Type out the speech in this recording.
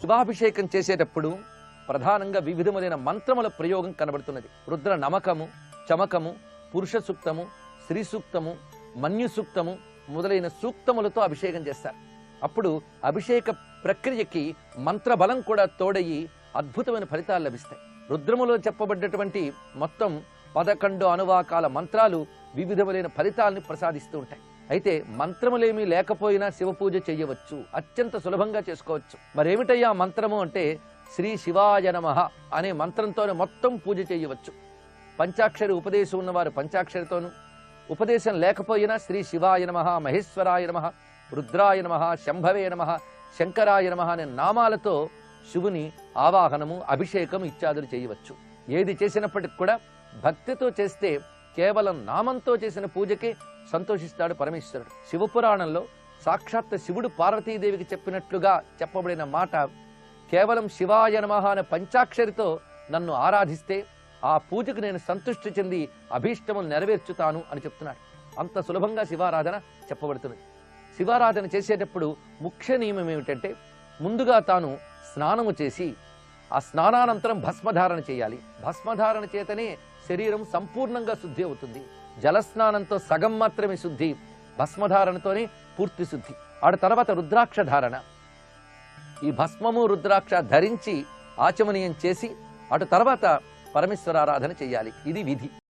శివాభిషేకం చేసేటప్పుడు ప్రధానంగా వివిధములైన మంత్రముల ప్రయోగం కనబడుతున్నది. రుద్ర నమకము, చమకము, పురుష సూక్తము, శ్రీ సూక్తము, మన్యు సూక్తము మొదలైన సూక్తములతో అభిషేకం చేస్తారు. అప్పుడు అభిషేక ప్రక్రియకి మంత్రబలం కూడా తోడయి అద్భుతమైన ఫలితాలు లభిస్తాయి. రుద్రములో చెప్పబడ్డటువంటి మొత్తం 11 అనువాకాల మంత్రాలు వివిధములైన ఫలితాలని ప్రసాదిస్తూ ఉంటాయి. అయితే మంత్రములేమీ లేకపోయినా శివ పూజ చేయవచ్చు, అత్యంత సులభంగా చేసుకోవచ్చు. మరేమిటయ్యా మంత్రము అంటే శ్రీ శివాయ నమః అనే మంత్రంతోనే మొత్తం పూజ చేయవచ్చు. పంచాక్షరి ఉపదేశం ఉన్నవారు పంచాక్షరితోనూ, ఉపదేశం లేకపోయినా శ్రీ శివాయ నమః, మహేశ్వరాయ నమః, రుద్రాయ నమః, శంభవే నమః, శంకరాయ నమః అనే నామాలతో శివుని ఆవాహనము, అభిషేకం ఇత్యాదులు చేయవచ్చు. ఏది చేసినప్పటికి కూడా భక్తితో చేస్తే కేవలం నామంతో చేసిన పూజకే సంతోషిస్తాడు పరమేశ్వరుడు. శివపురాణంలో సాక్షాత్ శివుడు పార్వతీదేవికి చెప్పినట్లుగా చెప్పబడిన మాట, కేవలం శివాయ నమః అనే పంచాక్షరితో నన్ను ఆరాధిస్తే ఆ పూజకు నేను సంతృష్టి చెంది అభీష్టములు నెరవేర్చుతాను అని చెప్తున్నాడు. అంత సులభంగా శివారాధన చెప్పబడుతున్నది. శివారాధన చేసేటప్పుడు ముఖ్య నియమం ఏమిటంటే ముందుగా తాను స్నానము చేసి ఆ స్నానానంతరం భస్మధారణ చేయాలి. భస్మధారణ చేతనే శరీరం సంపూర్ణంగా శుద్ధి అవుతుంది. జలస్నానంతో సగం మాత్రమే శుద్ధి, భస్మధారణతోనే పూర్తి శుద్ధి. ఆడ తర్వాత రుద్రాక్ష ధారణ. ఈ భస్మము రుద్రాక్ష ధరించి ఆచమనీయం చేసి అటు తర్వాత పరమేశ్వరారాధన చేయాలి. ఇది విధి.